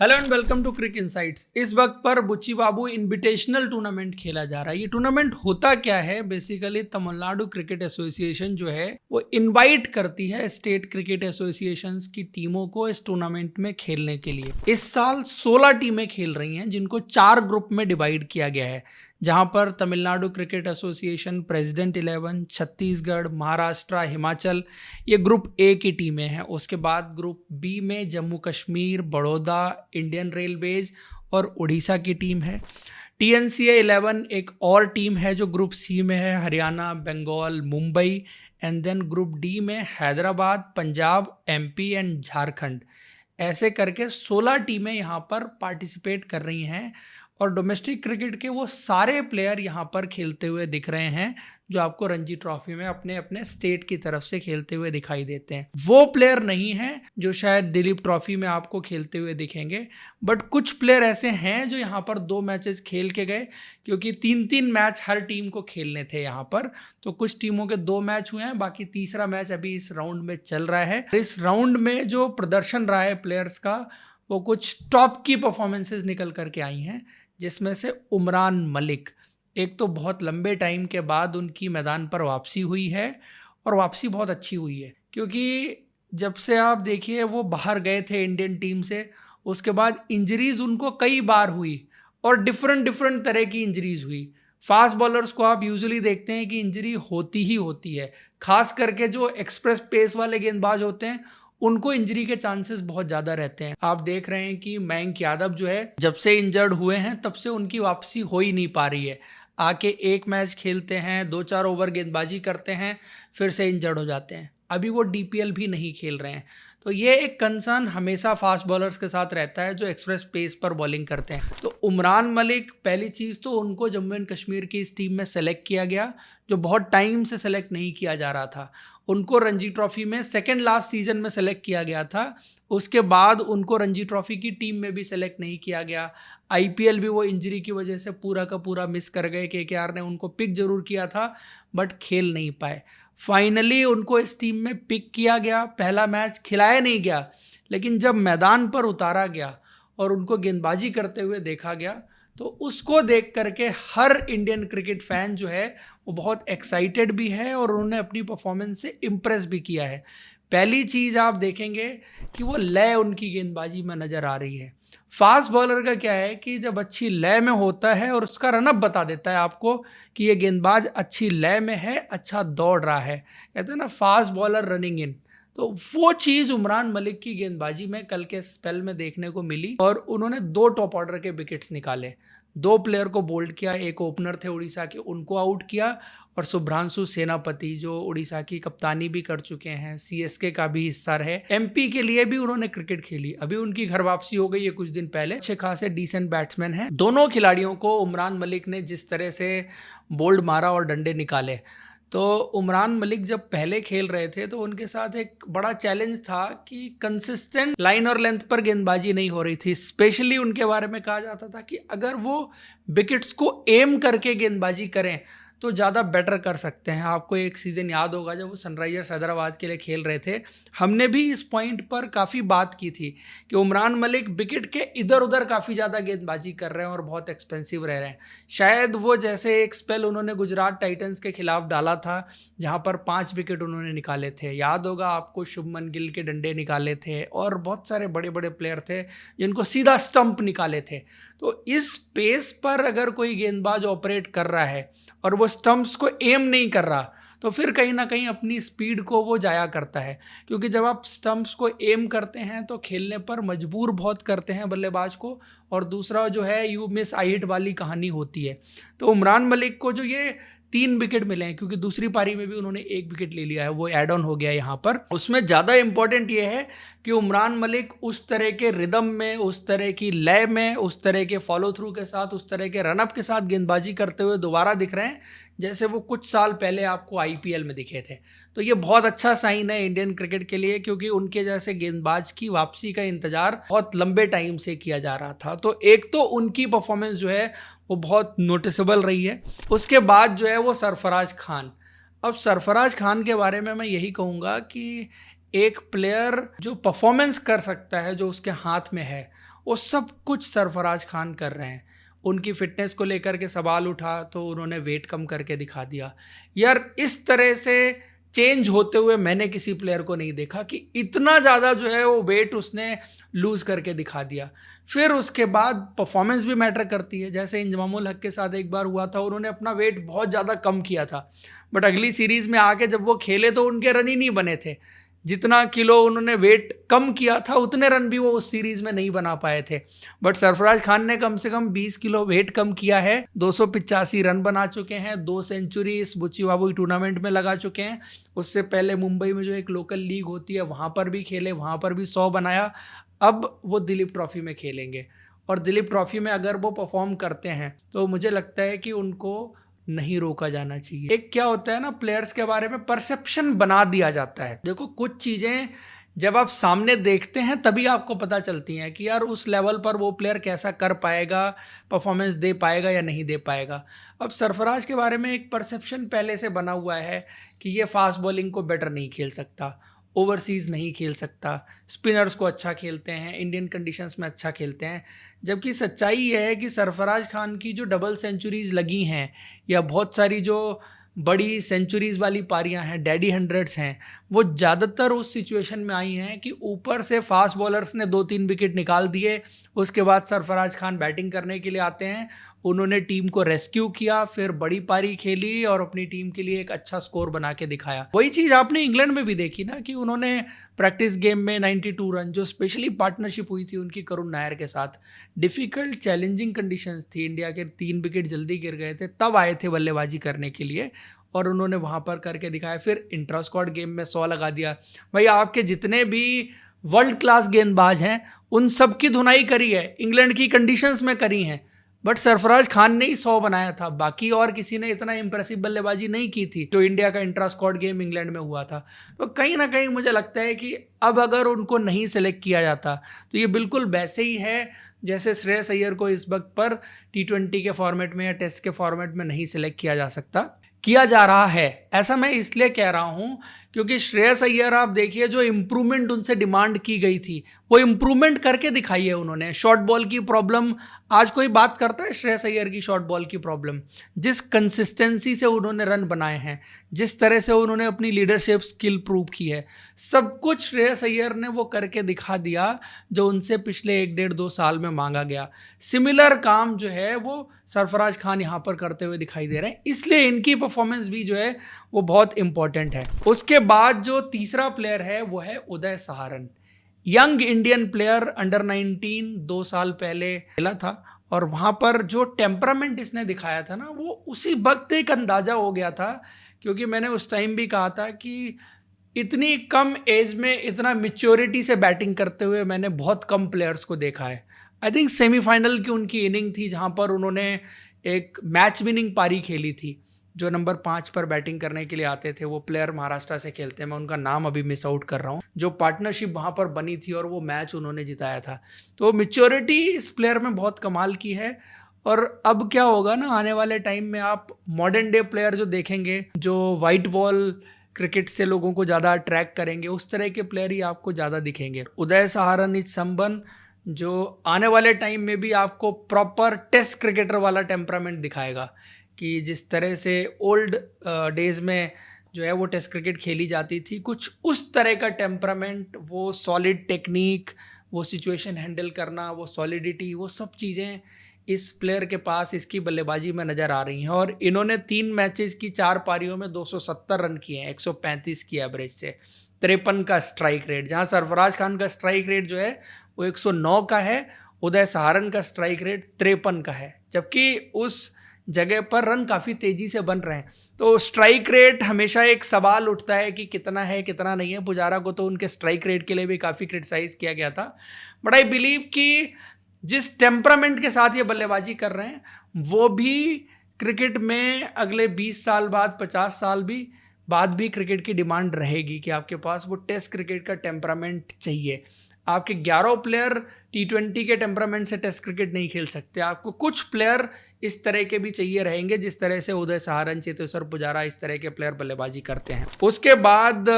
Hello and welcome to Crick Insights. इस वक्त पर बुच्ची बाबू इनविटेशनल टूर्नामेंट खेला जा रहा है। ये टूर्नामेंट होता क्या है, बेसिकली तमिलनाडु क्रिकेट एसोसिएशन जो है वो इनवाइट करती है स्टेट क्रिकेट एसोसिएशंस की टीमों को इस टूर्नामेंट में खेलने के लिए। इस साल 16 टीमें खेल रही हैं जिनको 4 ग्रुप में डिवाइड किया गया है, जहां पर Tamil Nadu cricket association, president 11, Chhattisgarh, Maharashtra, Himachal, ये ग्रुप ए की टीमें हैं। उसके बाद ग्रुप बी में जम्मू कश्मीर, बड़ौदा, इंडियन रेलवेज और उड़ीसा की टीम है। TNCA 11 एक और टीम है जो ग्रुप सी में है, Haryana, Bengal, Mumbai. And then group D में हैदराबाद, पंजाब, MP एंड झारखंड। ऐसे करके 16 टीमें यहाँ पर पार्टिसिपेट कर रही हैं और डोमेस्टिक क्रिकेट के वो सारे प्लेयर यहाँ पर खेलते हुए दिख रहे हैं जो आपको रणजी ट्रॉफी में अपने अपने स्टेट की तरफ से खेलते हुए दिखाई देते हैं। वो प्लेयर नहीं हैं जो शायद दिलीप ट्रॉफी में आपको खेलते हुए दिखेंगे, बट कुछ प्लेयर ऐसे हैं जो यहाँ पर 2 मैचेस खेल के गए, क्योंकि 3-3 मैच हर टीम को खेलने थे यहाँ पर। तो कुछ टीमों के 2 मैच हुए हैं, बाकी तीसरा मैच अभी इस राउंड में चल रहा है। इस राउंड में जो प्रदर्शन रहा है प्लेयर्स का, वो कुछ टॉप की परफॉर्मेंसेज निकल करके आई हैं, जिसमें से उमरान मलिक, एक तो बहुत लंबे टाइम के बाद उनकी मैदान पर वापसी हुई है और वापसी बहुत अच्छी हुई है, क्योंकि जब से आप देखिए वो बाहर गए थे इंडियन टीम से, उसके बाद इंजरीज उनको कई बार हुई और डिफरेंट तरह की इंजरीज हुई। फास्ट बॉलर्स को आप यूजुअली देखते हैं कि इंजरी होती ही होती है, खास करके जो एक्सप्रेस पेस वाले गेंदबाज होते हैं उनको इंजरी के चांसेस बहुत ज़्यादा रहते हैं। आप देख रहे हैं कि मयंक यादव जो है, जब से इंजर्ड हुए हैं तब से उनकी वापसी हो ही नहीं पा रही है। आके एक मैच खेलते हैं, 2-4 ओवर गेंदबाजी करते हैं, फिर से इंजर्ड हो जाते हैं। अभी वो DPL भी नहीं खेल रहे हैं। तो ये एक कंसर्न हमेशा फास्ट बॉलर्स के साथ रहता है जो एक्सप्रेस पेस पर बॉलिंग करते हैं। तो उमरान मलिक, पहली चीज़ तो उनको जम्मू एंड कश्मीर की इस टीम में सेलेक्ट किया गया, जो बहुत टाइम से सेलेक्ट नहीं किया जा रहा था। उनको रणजी ट्रॉफी में सेकेंड लास्ट सीजन में सेलेक्ट किया गया था, उसके बाद उनको रणजी ट्रॉफी की टीम में भी सेलेक्ट नहीं किया गया। IPL भी वो इंजरी की वजह से पूरा का पूरा मिस कर गए। KKR ने उनको पिक जरूर किया था बट खेल नहीं पाए। फाइनली उनको इस टीम में पिक किया गया, पहला मैच खिलाया नहीं गया, लेकिन जब मैदान पर उतारा गया और उनको गेंदबाजी करते हुए देखा गया, तो उसको देख करके हर इंडियन क्रिकेट फैन जो है वो बहुत एक्साइटेड भी है और उन्होंने अपनी परफॉर्मेंस से इम्प्रेस भी किया है। पहली चीज़ आप देखेंगे कि वो लय उनकी गेंदबाजी में नज़र आ रही है। फास्ट बॉलर का क्या है कि जब अच्छी लय में होता है और उसका रनअप बता देता है आपको कि ये गेंदबाज अच्छी लय में है, अच्छा दौड़ रहा है, कहते हैं ना फास्ट बॉलर रनिंग इन। तो वो चीज़ उमरान मलिक की गेंदबाजी में कल के स्पेल में देखने को मिली और उन्होंने 2 टॉप ऑर्डर के विकेट्स निकाले, 2 प्लेयर को बोल्ड किया, एक ओपनर थे उड़ीसा के, उनको आउट किया, और शुभ्रांशु सेनापति जो उड़ीसा की कप्तानी भी कर चुके हैं, CSK का भी हिस्सा रहे, MP के लिए भी उन्होंने क्रिकेट खेली, अभी उनकी घर वापसी हो गई है कुछ दिन पहले। अच्छे खासे डिसेंट बैट्समैन हैं दोनों खिलाड़ियों को। उमरान मलिक ने जिस तरह से बोल्ड मारा और डंडे निकाले, तो उमरान मलिक जब पहले खेल रहे थे तो उनके साथ एक बड़ा चैलेंज था कि कंसिस्टेंट लाइन और लेंथ पर गेंदबाजी नहीं हो रही थी। स्पेशली उनके बारे में कहा जाता था कि अगर वो विकेट्स को एम करके गेंदबाजी करें तो ज़्यादा बेटर कर सकते हैं। आपको एक सीज़न याद होगा जब वो सनराइजर्स हैदराबाद के लिए खेल रहे थे, हमने भी इस पॉइंट पर काफ़ी बात की थी कि उमरान मलिक विकेट के इधर उधर काफ़ी ज़्यादा गेंदबाजी कर रहे हैं और बहुत एक्सपेंसिव रह रहे हैं। शायद वो जैसे एक स्पेल उन्होंने गुजरात टाइटंस के खिलाफ डाला था जहाँ पर 5 विकेट उन्होंने निकाले थे, याद होगा आपको, शुभमन गिल के डंडे निकाले थे और बहुत सारे बड़े बड़े प्लेयर थे जिनको सीधा स्टंप निकाले थे। तो इस पेस पर अगर कोई गेंदबाज ऑपरेट कर रहा है और वो स्टंप्स को एम नहीं कर रहा, तो फिर कहीं ना कहीं अपनी स्पीड को वो जाया करता है, क्योंकि जब आप स्टंप्स को एम करते हैं तो खेलने पर मजबूर बहुत करते हैं बल्लेबाज को, और दूसरा जो है यू मिस आई हिट वाली कहानी होती है। तो उमरान मलिक को जो ये 3 विकेट मिले हैं, क्योंकि दूसरी पारी में भी उन्होंने 1 विकेट ले लिया है, वो एड ऑन हो गया यहाँ पर। उसमें ज़्यादा इंपॉर्टेंट ये है कि उमरान मलिक उस तरह के रिदम में, उस तरह की लय में, उस तरह के फॉलो थ्रू के साथ, उस तरह के रनअप के साथ गेंदबाजी करते हुए दोबारा दिख रहे हैं जैसे वो कुछ साल पहले आपको IPL में दिखे थे। तो ये बहुत अच्छा साइन है इंडियन क्रिकेट के लिए, क्योंकि उनके जैसे गेंदबाज की वापसी का इंतजार बहुत लंबे टाइम से किया जा रहा था। तो एक तो उनकी परफॉर्मेंस जो है वो बहुत नोटिसेबल रही है। उसके बाद जो है वो सरफराज खान। अब सरफराज खान के बारे में मैं यही कहूँगा कि एक प्लेयर जो परफॉर्मेंस कर सकता है, जो उसके हाथ में है, वो सब कुछ सरफराज खान कर रहे हैं। उनकी फिटनेस को लेकर के सवाल उठा तो उन्होंने वेट कम करके दिखा दिया। यार इस तरह से चेंज होते हुए मैंने किसी प्लेयर को नहीं देखा कि इतना ज़्यादा जो है वो वेट उसने लूज़ करके दिखा दिया। फिर उसके बाद परफॉर्मेंस भी मैटर करती है। जैसे इंजमामुल हक के साथ एक बार हुआ था, उन्होंने अपना वेट बहुत ज़्यादा कम किया था, बट अगली सीरीज़ में आके जब वो खेले तो उनके रन ही नहीं बने थे। जितना किलो उन्होंने वेट कम किया था उतने रन भी वो उस सीरीज में नहीं बना पाए थे। बट सरफराज खान ने कम से कम 20 किलो वेट कम किया है, 285 रन बना चुके हैं, 2 सेंचुरी इस बुच्ची बाबू टूर्नामेंट में लगा चुके हैं। उससे पहले मुंबई में जो एक लोकल लीग होती है वहाँ पर भी खेले, वहाँ पर भी 100 बनाया। अब वो दिलीप ट्रॉफी में खेलेंगे और दिलीप ट्रॉफी में अगर वो परफॉर्म करते हैं तो मुझे लगता है कि उनको नहीं रोका जाना चाहिए। एक क्या होता है ना, प्लेयर्स के बारे में परसेप्शन बना दिया जाता है। देखो कुछ चीज़ें जब आप सामने देखते हैं तभी आपको पता चलती हैं कि यार उस लेवल पर वो प्लेयर कैसा कर पाएगा, परफॉर्मेंस दे पाएगा या नहीं दे पाएगा। अब सरफराज के बारे में एक परसेप्शन पहले से बना हुआ है कि ये फास्ट बॉलिंग को बेटर नहीं खेल सकता, ओवरसीज़ नहीं खेल सकता, स्पिनर्स को अच्छा खेलते हैं, इंडियन कंडीशंस में अच्छा खेलते हैं। जबकि सच्चाई यह है कि सरफराज खान की जो डबल सेंचुरीज़ लगी हैं या बहुत सारी जो बड़ी सेंचुरीज़ वाली पारियां हैं, डैडी हंड्रेड्स हैं, वो ज़्यादातर उस सिचुएशन में आई हैं कि ऊपर से फास्ट बॉलर्स ने 2-3 विकेट निकाल दिए, उसके बाद सरफराज खान बैटिंग करने के लिए आते हैं, उन्होंने टीम को रेस्क्यू किया, फिर बड़ी पारी खेली और अपनी टीम के लिए एक अच्छा स्कोर बना के दिखाया। वही चीज़ आपने इंग्लैंड में भी देखी ना कि उन्होंने प्रैक्टिस गेम में 92 रन, जो स्पेशली पार्टनरशिप हुई थी उनकी करुण नायर के साथ, डिफ़िकल्ट चैलेंजिंग कंडीशंस थी, इंडिया के 3 विकेट जल्दी गिर गए थे, तब आए थे बल्लेबाजी करने के लिए और उन्होंने वहाँ पर करके दिखाया। फिर इंट्रा स्क्वाड गेम में 100 लगा दिया। भाई आपके जितने भी वर्ल्ड क्लास गेंदबाज हैं उन सब की धुनाई करी है, इंग्लैंड की कंडीशंस में करी हैं, बट सरफराज खान ने ही 100 बनाया था, बाकी और किसी ने इतना इंप्रेसिव बल्लेबाजी नहीं की थी जो इंडिया का इंट्रा स्क्वाड गेम इंग्लैंड में हुआ था। तो कहीं ना कहीं मुझे लगता है कि अब अगर उनको नहीं सेलेक्ट किया जाता तो ये बिल्कुल वैसे ही है जैसे श्रेयस अय्यर को इस वक्त पर T20 के फॉर्मेट में या टेस्ट के फॉर्मेट में नहीं सेलेक्ट किया जा रहा है। ऐसा मैं इसलिए कह रहा हूँ क्योंकि श्रेयस अय्यर आप देखिए, जो इम्प्रूवमेंट उनसे डिमांड की गई थी वो इम्प्रूवमेंट करके दिखाई है उन्होंने। शॉर्ट बॉल की प्रॉब्लम, आज कोई बात करता है श्रेयस अय्यर की शॉर्ट बॉल की प्रॉब्लम? जिस कंसिस्टेंसी से उन्होंने रन बनाए हैं, जिस तरह से उन्होंने अपनी लीडरशिप स्किल प्रूव की है, सब कुछ श्रेयस अय्यर ने वो करके दिखा दिया जो उनसे पिछले 1-1.5-2 साल में मांगा गया। सिमिलर काम जो है वो सरफराज खान यहाँ पर करते हुए दिखाई दे रहे हैं, इसलिए इनकी परफॉर्मेंस भी जो है वो बहुत इंपॉर्टेंट है। उसके बाद जो तीसरा प्लेयर है वो है उदय सहारन, यंग इंडियन प्लेयर, अंडर 19 2 साल पहले खेला था और वहाँ पर जो टेम्परामेंट इसने दिखाया था ना, वो उसी वक्त एक अंदाज़ा हो गया था। क्योंकि मैंने उस टाइम भी कहा था कि इतनी कम एज में इतना मैच्योरिटी से बैटिंग करते हुए मैंने बहुत कम प्लेयर्स को देखा है। आई थिंक सेमीफाइनल की उनकी इनिंग थी जहाँ पर उन्होंने एक मैच विनिंग पारी खेली थी। जो नंबर 5 पर बैटिंग करने के लिए आते थे वो प्लेयर महाराष्ट्र से खेलते हैं, मैं उनका नाम अभी मिस आउट कर रहा हूँ, जो पार्टनरशिप वहाँ पर बनी थी और वो मैच उन्होंने जिताया था। तो मैच्योरिटी इस प्लेयर में बहुत कमाल की है। और अब क्या होगा ना, आने वाले टाइम में आप मॉडर्न डे प्लेयर जो देखेंगे, जो वाइट बॉल क्रिकेट से लोगों को ज़्यादा अट्रैक्ट करेंगे, उस तरह के प्लेयर ही आपको ज़्यादा दिखेंगे। उदय सहारन इज समवन जो आने वाले टाइम में भी आपको प्रॉपर टेस्ट क्रिकेटर वाला टेम्परामेंट दिखाएगा कि जिस तरह से ओल्ड डेज में जो है वो टेस्ट क्रिकेट खेली जाती थी, कुछ उस तरह का टेम्परामेंट, वो सॉलिड टेक्निक, वो सिचुएशन हैंडल करना, वो सॉलिडिटी, वो सब चीज़ें इस प्लेयर के पास इसकी बल्लेबाजी में नज़र आ रही हैं। और इन्होंने 3 मैचेस की 4 पारियों में 270 रन किए हैं 135 की एवरेज से, 53 का स्ट्राइक रेट, जहां सरफराज खान का स्ट्राइक रेट जो है वो 109 का है, उदय सहारन का स्ट्राइक रेट 53 का है, जबकि उस जगह पर रन काफ़ी तेज़ी से बन रहे हैं। तो स्ट्राइक रेट हमेशा एक सवाल उठता है कि कितना है कितना नहीं है। पुजारा को तो उनके स्ट्राइक रेट के लिए भी काफ़ी क्रिटिसाइज़ किया गया था, बट आई बिलीव कि जिस टेम्परामेंट के साथ ये बल्लेबाजी कर रहे हैं वो भी क्रिकेट में अगले 20 साल बाद, 50 साल बाद भी क्रिकेट की डिमांड रहेगी कि आपके पास वो टेस्ट क्रिकेट का टेम्परामेंट चाहिए। आपके 11 प्लेयर T20 के टेम्परामेंट से टेस्ट क्रिकेट नहीं खेल सकते। आपको कुछ प्लेयर इस तरह के भी चाहिए रहेंगे, जिस तरह से उदय सहारन, चेतेश्वर पुजारा, इस तरह के प्लेयर बल्लेबाजी करते हैं। उसके बाद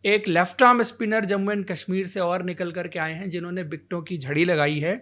एक left arm spinner Jammu and Kashmir से और निकल करके आए हैं, जिन्होंने विकेटों की झड़ी लगाई है।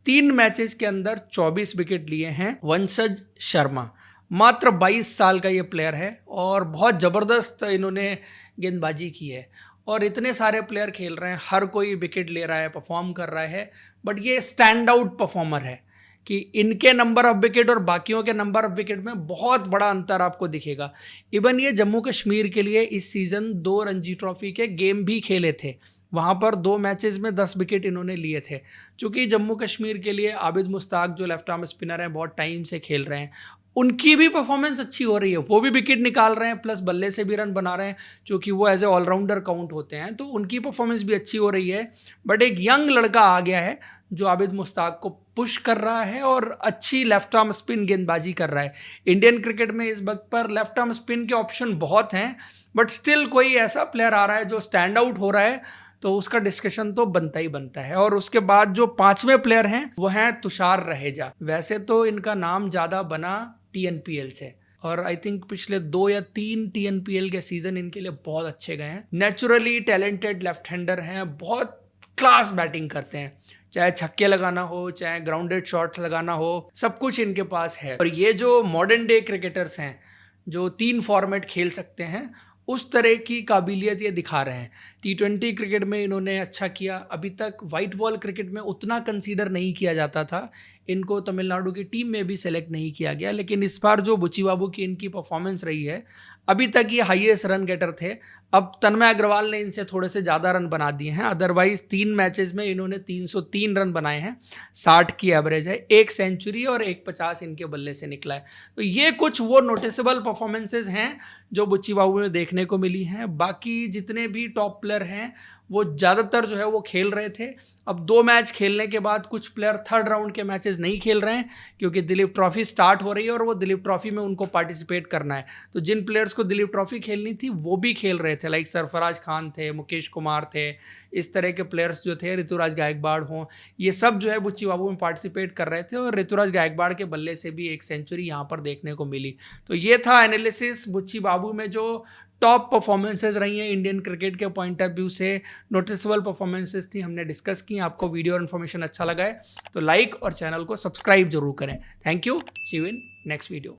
3 मैचेस के अंदर 24 विकेट लिए हैं। वंशज शर्मा, मात्र 22 साल का ये प्लेयर है और बहुत ज़बरदस्त इन्होंने गेंदबाजी की है। और इतने सारे प्लेयर खेल रहे हैं, हर कोई विकेट ले रहा है, परफॉर्म कर रहा है, बट ये स्टैंड आउट परफॉर्मर है कि इनके नंबर ऑफ विकेट और बाकियों के नंबर ऑफ विकेट में बहुत बड़ा अंतर आपको दिखेगा। इवन ये जम्मू कश्मीर के लिए इस सीज़न 2 रणजी ट्रॉफी के गेम भी खेले थे, वहाँ पर 2 मैचेस में 10 विकेट इन्होंने लिए थे। चूँकि जम्मू कश्मीर के लिए आबिद मुश्ताक जो लेफ्ट आर्म स्पिनर हैं बहुत टाइम से खेल रहे हैं, उनकी भी परफॉर्मेंस अच्छी हो रही है, वो भी विकेट निकाल रहे हैं प्लस बल्ले से भी रन बना रहे हैं, क्योंकि वो एज ए ऑलराउंडर काउंट होते हैं, तो उनकी परफॉर्मेंस भी अच्छी हो रही है। बट एक यंग लड़का आ गया है जो आबिद मुश्ताक को पुश कर रहा है और अच्छी लेफ्ट आर्म स्पिन गेंदबाजी कर रहा है। इंडियन क्रिकेट में इस वक्त पर लेफ्ट आर्म स्पिन के ऑप्शन बहुत हैं, बट स्टिल कोई ऐसा प्लेयर आ रहा है जो स्टैंड आउट हो रहा है, तो उसका डिस्कशन तो बनता ही बनता है। और उसके बाद जो 5वें प्लेयर हैं वो हैं तुषार रहेजा। वैसे तो इनका नाम ज़्यादा बना TNPL से, और आई थिंक पिछले 2 या 3 TNPL के सीजन इनके लिए बहुत अच्छे गए हैं। नेचुरली टैलेंटेड लेफ्ट हैंडर हैं, बहुत क्लास बैटिंग करते हैं, चाहे छक्के लगाना हो, चाहे ग्राउंडेड शॉट्स लगाना हो, सब कुछ इनके पास है। और ये जो मॉडर्न डे क्रिकेटर्स हैं जो 3 फॉर्मेट खेल सकते हैं, उस तरह की काबिलियत ये दिखा रहे हैं। T20 क्रिकेट में इन्होंने अच्छा किया। अभी तक वाइट बॉल क्रिकेट में उतना कंसीडर नहीं किया जाता था, इनको तमिलनाडु की टीम में भी सेलेक्ट नहीं किया गया, लेकिन इस बार जो बुची बाबू की इनकी परफॉर्मेंस रही है, अभी तक ये हाईएस्ट रन गेटर थे। अब तन्मय अग्रवाल ने इनसे थोड़े से ज़्यादा रन बना दिए हैं, अदरवाइज 3 मैचेस में इन्होंने 303 रन बनाए हैं, 60 की एवरेज है, 1 सेंचुरी और 1 50 इनके बल्ले से निकला है। तो ये कुछ वो नोटिसेबल परफॉर्मेंसेज हैं जो बुच्ची बाबू में देखने को मिली हैं। बाकी जितने भी टॉप प्लेयर हैं वो ज़्यादातर जो है वो खेल रहे थे। अब 2 मैच खेलने के बाद कुछ प्लेयर 3rd राउंड के मैचेस नहीं खेल रहे हैं, क्योंकि दिलीप ट्रॉफी स्टार्ट हो रही है और वो दिलीप ट्रॉफी में उनको पार्टिसिपेट करना है। तो जिन प्लेयर्स को दिलीप ट्रॉफी खेलनी थी वो भी खेल रहे थे, लाइक सरफराज खान थे, मुकेश कुमार थे, इस तरह के प्लेयर्स जो थे, ऋतुराज गायकवाड़ हों, ये सब जो है बुच्ची बाबू में पार्टिसिपेट कर रहे थे। और ऋतुराज गायकवाड़ के बल्ले से भी 1 सेंचुरी यहाँ पर देखने को मिली। तो ये था एनालिसिस बुच्ची बाबू में जो टॉप परफॉर्मेंसेज रही हैं इंडियन क्रिकेट के पॉइंट ऑफ व्यू से, नोटिसेबल परफॉर्मेंसेज थी, हमने डिस्कस की। आपको वीडियो और इन्फॉर्मेशन अच्छा लगा है तो लाइक और चैनल को सब्सक्राइब जरूर करें। Thank you, see you in next video.